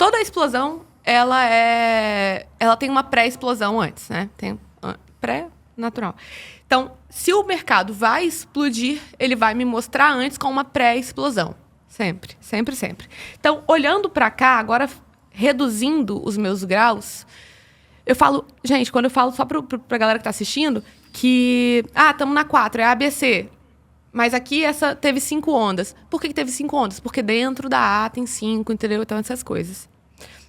toda explosão, ela tem uma pré-explosão antes, né? Tem pré-natural. Então, se o mercado vai explodir, ele vai me mostrar antes com uma pré-explosão. Sempre, sempre, sempre. Então, olhando para cá, agora reduzindo os meus graus, eu falo... Gente, quando eu falo só pra galera que tá assistindo, que... estamos na 4, é ABC. Mas aqui essa teve 5 ondas. Por que teve 5 ondas? Porque dentro da A tem 5, entendeu? Então, essas coisas.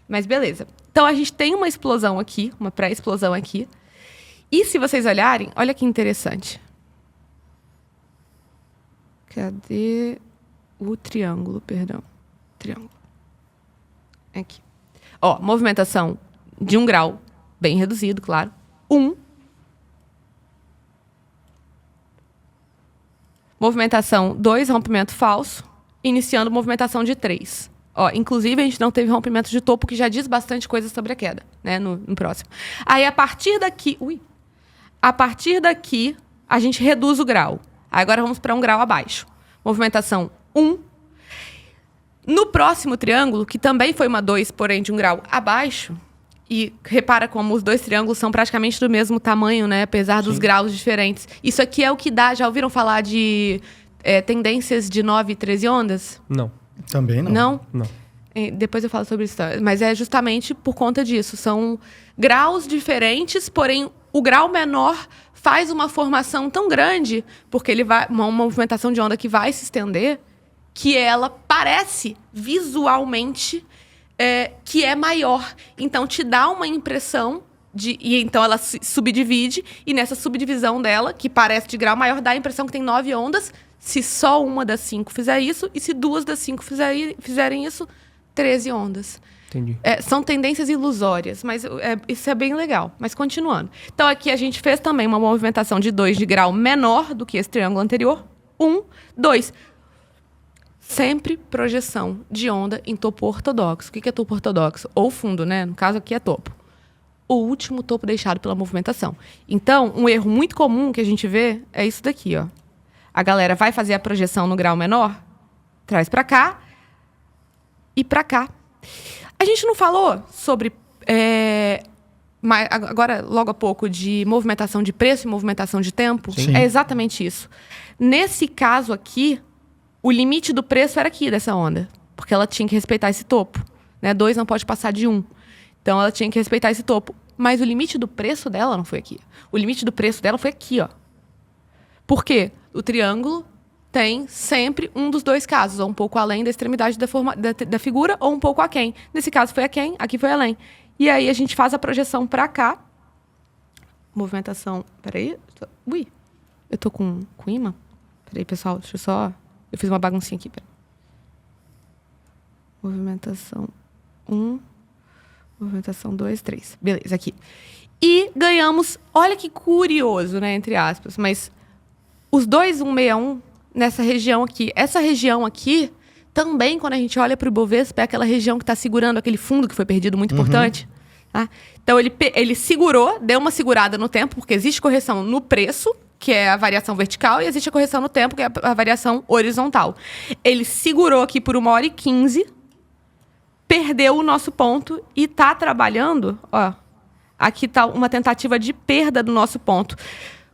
Mas beleza. Então, a gente tem uma explosão aqui, uma pré-explosão aqui. E se vocês olharem, olha que interessante. Cadê o triângulo, perdão? Triângulo. Aqui. Ó, movimentação de 1 grau, bem reduzido, claro. 1. Movimentação 2, rompimento falso. Iniciando movimentação de 3. Ó, inclusive, a gente não teve rompimento de topo, que já diz bastante coisa sobre a queda, né? No próximo. Aí, a partir daqui... A partir daqui, a gente reduz o grau. Agora, vamos para 1 grau abaixo. Movimentação 1. No próximo triângulo, que também foi uma 2, porém de 1 grau abaixo, e repara como os 2 triângulos são praticamente do mesmo tamanho, né? Apesar dos graus diferentes. Isso aqui é o que dá... Já ouviram falar de tendências de 9 e 13 ondas? Não. Também não. Não? Não. Depois eu falo sobre isso. Mas é justamente por conta disso. São graus diferentes, porém o grau menor faz uma formação tão grande, porque ele vai uma movimentação de onda que vai se estender, que ela parece visualmente que é maior. Então, te dá uma impressão e então ela se subdivide, e nessa subdivisão dela, que parece de grau maior, dá a impressão que tem 9 ondas, se só uma das 5 fizer isso, e se 2 das 5 fizerem isso, 13 ondas. Entendi. São tendências ilusórias, mas isso é bem legal. Mas continuando. Então, aqui a gente fez também uma movimentação de 2 de grau menor do que esse triângulo anterior. 1, 2. Sempre projeção de onda em topo ortodoxo. O que é topo ortodoxo? Ou fundo, né? No caso aqui é topo. O último topo deixado pela movimentação. Então, um erro muito comum que a gente vê é isso daqui, ó. A galera vai fazer a projeção no grau menor, traz para cá e para cá. A gente não falou sobre, agora, logo há pouco, de movimentação de preço e movimentação de tempo? Sim. É exatamente isso. Nesse caso aqui, o limite do preço era aqui dessa onda, porque ela tinha que respeitar esse topo. Né? 2 não pode passar de 1. Então, ela tinha que respeitar esse topo. Mas o limite do preço dela não foi aqui. O limite do preço dela foi aqui, ó. Por quê? O triângulo tem sempre um dos 2 casos, ou um pouco além da extremidade da figura, ou um pouco aquém. Nesse caso foi aquém, aqui foi além. E aí a gente faz a projeção para cá. Movimentação... Peraí. Ui, eu tô com imã? Peraí, pessoal, deixa eu só... Eu fiz uma baguncinha aqui. Peraí. Movimentação 1. Movimentação 2, 3. Beleza, aqui. E ganhamos... Olha que curioso, né? Entre aspas. Mas os 2,161... nessa região aqui. Essa região aqui, também, quando a gente olha para o Ibovespa, é aquela região que está segurando aquele fundo que foi perdido, muito importante. Tá? Então, ele segurou, deu uma segurada no tempo, porque existe correção no preço, que é a variação vertical, e existe a correção no tempo, que é a variação horizontal. Ele segurou aqui por 1h15, perdeu o nosso ponto e está trabalhando... Ó, aqui está uma tentativa de perda do nosso ponto.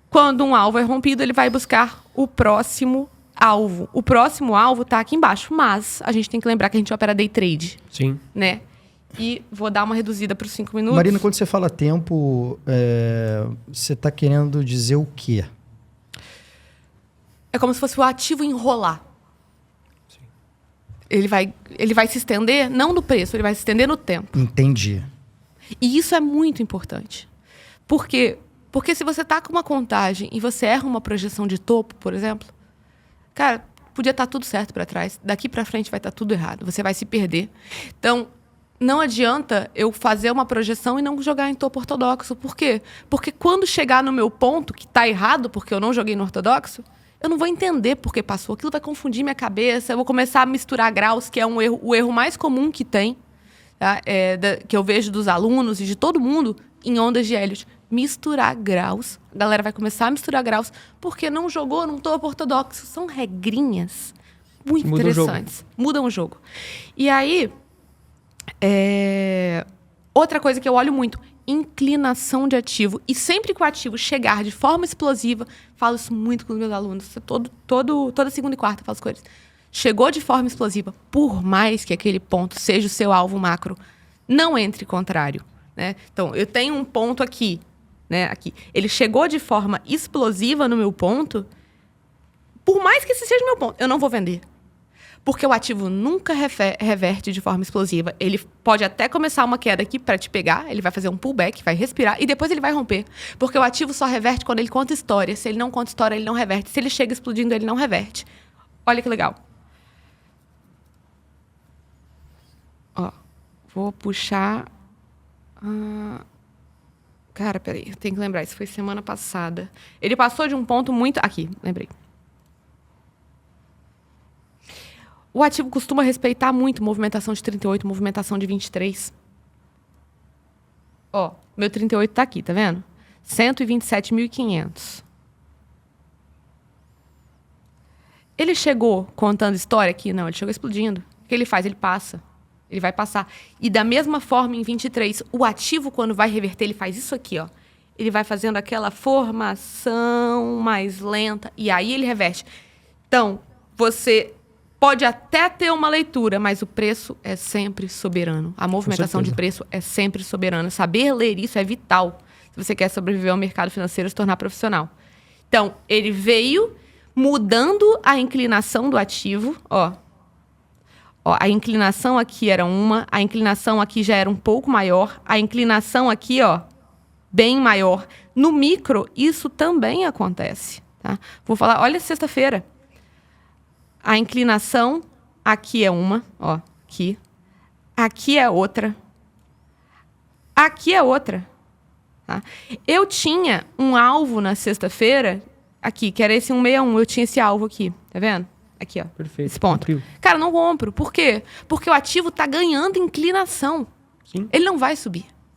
Quando um alvo é rompido, ele vai buscar o próximo alvo. O próximo alvo está aqui embaixo, mas a gente tem que lembrar que a gente opera day trade. Sim. Né? E vou dar uma reduzida para os 5 minutos. Marina, quando você fala tempo, você está querendo dizer o quê? É como se fosse o ativo enrolar. Sim. Ele vai se estender, não no preço, ele vai se estender no tempo. Entendi. E isso é muito importante. Por quê? Porque se você tá com uma contagem e você erra uma projeção de topo, por exemplo, cara, podia estar tudo certo para trás. Daqui para frente vai estar tudo errado. Você vai se perder. Então, não adianta eu fazer uma projeção e não jogar em topo ortodoxo. Por quê? Porque quando chegar no meu ponto, que está errado, porque eu não joguei no ortodoxo, eu não vou entender por que passou. Aquilo vai confundir minha cabeça. Eu vou começar a misturar graus, que é o erro mais comum que tem, tá? Que eu vejo dos alunos e de todo mundo em ondas de Elliott. Misturar graus. A galera vai começar a misturar graus porque não jogou num topo ortodoxo. São regrinhas muito interessantes. Mudam o jogo. E aí, Outra coisa que eu olho muito, inclinação de ativo. E sempre que o ativo chegar de forma explosiva, falo isso muito com os meus alunos, toda segunda e quarta eu falo isso com eles. Chegou de forma explosiva, por mais que aquele ponto seja o seu alvo macro, não entre contrário. Né? Então, eu tenho um ponto aqui, né? Aqui. Ele chegou de forma explosiva no meu ponto, por mais que esse seja o meu ponto, eu não vou vender. Porque o ativo nunca reverte de forma explosiva. Ele pode até começar uma queda aqui para te pegar, ele vai fazer um pullback, vai respirar e depois ele vai romper. Porque o ativo só reverte quando ele conta história. Se ele não conta história, ele não reverte. Se ele chega explodindo, ele não reverte. Olha que legal. Ó, vou puxar... Cara, peraí, eu tenho que lembrar. Isso foi semana passada. Ele passou de um ponto muito... Aqui, lembrei. O ativo costuma respeitar muito movimentação de 38, movimentação de 23. Ó, meu 38 tá aqui, tá vendo? 127.500. Ele chegou contando história aqui? Não, ele chegou explodindo. O que ele faz? Ele passa. Ele vai passar. E da mesma forma, em 23, o ativo, quando vai reverter, ele faz isso aqui, ó. Ele vai fazendo aquela formação mais lenta. E aí ele reverte. Então, você... pode até ter uma leitura, mas o preço é sempre soberano. A movimentação de preço é sempre soberana. Saber ler isso é vital se você quer sobreviver ao mercado financeiro e se tornar profissional. Então, ele veio mudando a inclinação do ativo. Ó, a inclinação aqui era uma, a inclinação aqui já era um pouco maior, a inclinação aqui, ó, bem maior. No micro, isso também acontece. Tá? Vou falar, olha sexta-feira. A inclinação, aqui é uma, ó, aqui. Aqui é outra. Aqui é outra. Tá? Eu tinha um alvo na sexta-feira, aqui, que era esse 161. Eu tinha esse alvo aqui, tá vendo? Aqui, ó. Perfeito. Esse ponto. Cumpriu. Cara, não compro. Por quê? Porque o ativo tá ganhando inclinação. Sim. Ele não vai subir.